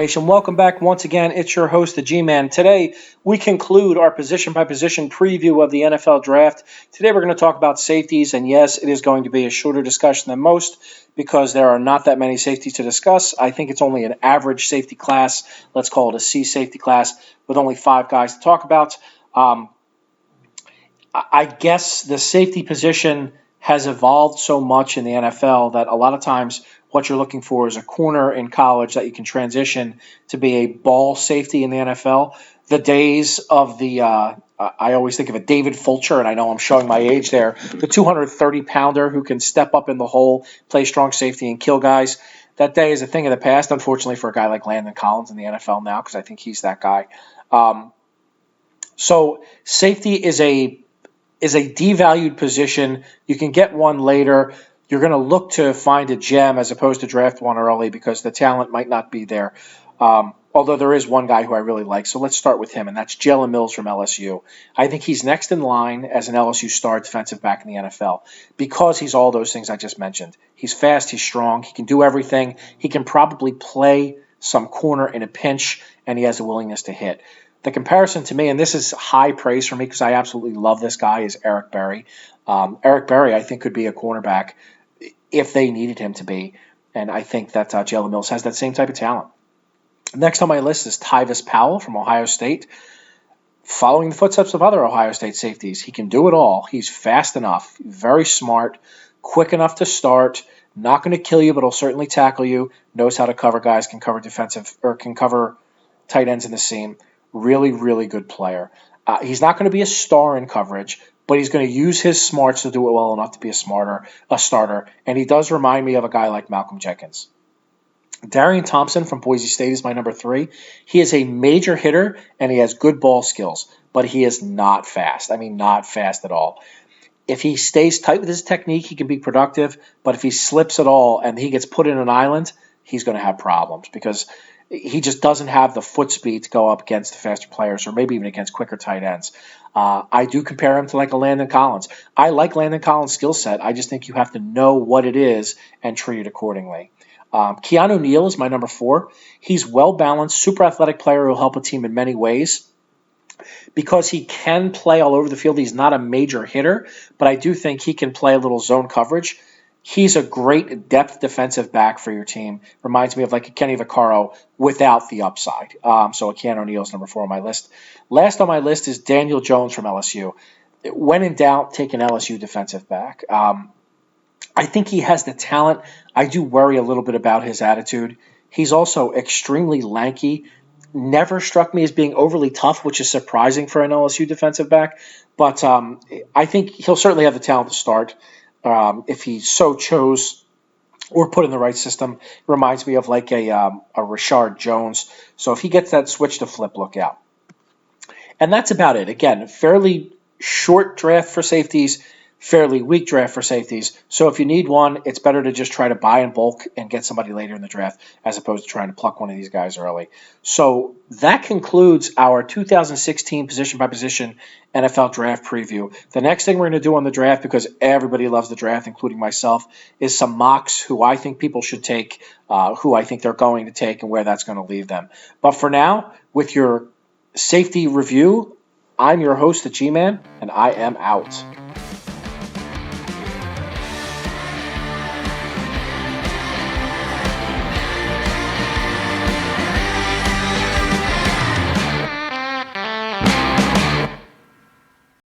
Nation. Welcome back once again. It's your host, the G-Man. Today, we conclude our position-by-position preview of the NFL Draft. Today, we're going to talk about safeties, and yes, it is going to be a shorter discussion than most because there are not that many safeties to discuss. I think it's only an average safety class. Let's call it a C safety class with only 5 guys to talk about. I guess the safety position has evolved so much in the NFL that a lot of times what you're looking for is a corner in college that you can transition to be a ball safety in the NFL. The days of I always think of a David Fulcher, and I know I'm showing my age there, the 230-pounder who can step up in the hole, play strong safety, and kill guys. That day is a thing of the past, unfortunately, for a guy like Landon Collins in the NFL now, because I think he's that guy. So safety is a devalued position. You can get one later. You're going to look to find a gem as opposed to draft one early because the talent might not be there. Although there is one guy who I really like. So let's start with him, and that's Jalen Mills from LSU. I think he's next in line as an LSU star defensive back in the NFL because he's all those things I just mentioned. He's fast. He's strong. He can do everything. He can probably play some corner in a pinch, and he has a willingness to hit. The comparison to me, and this is high praise for me because I absolutely love this guy, is Eric Berry. Eric Berry, I think, could be a cornerback if they needed him to be, and I think that Jalen Mills has that same type of talent. Next on my list is Tyvis Powell from Ohio State. Following the footsteps of other Ohio State safeties, he can do it all. He's fast enough, very smart, quick enough to start, not going to kill you, but he'll certainly tackle you, knows how to cover guys, can cover tight ends in the seam. Really, really good player. He's not going to be a star in coverage, but he's going to use his smarts to do it well enough to be a starter. And he does remind me of a guy like Malcolm Jenkins. Darian Thompson from Boise State is my number 3. He is a major hitter, and he has good ball skills, but he is not fast. I mean, not fast at all. If he stays tight with his technique, he can be productive, but if he slips at all and he gets put in an island, he's going to have problems because he just doesn't have the foot speed to go up against the faster players or maybe even against quicker tight ends. I do compare him to like a Landon Collins. I like Landon Collins' skill set. I just think you have to know what it is and treat it accordingly. Keanu Neal is my number 4. He's well-balanced, super athletic player who will help a team in many ways. Because he can play all over the field, he's not a major hitter, but I do think he can play a little zone coverage. He's a great depth defensive back for your team. Reminds me of like a Kenny Vaccaro without the upside. So a Keanu Neal's number 4 on my list. Last on my list is Daniel Jones from LSU. When in doubt, take an LSU defensive back. I think he has the talent. I do worry a little bit about his attitude. He's also extremely lanky. Never struck me as being overly tough, which is surprising for an LSU defensive back. But I think he'll certainly have the talent to start if he so chose or put in the right system. It reminds me of like a Rashard Jones. So if he gets that switch to flip, look out. And that's about it. Again, fairly short draft for safeties, fairly weak draft for safeties. So if you need one, it's better to just try to buy in bulk and get somebody later in the draft as opposed to trying to pluck one of these guys early. So that concludes our 2016 position-by-position NFL draft preview. The next thing we're going to do on the draft, because everybody loves the draft, including myself, is some mocks who I think people should take, who I think they're going to take, and where that's going to leave them. But for now, with your safety review, I'm your host, the G-Man, and I am out.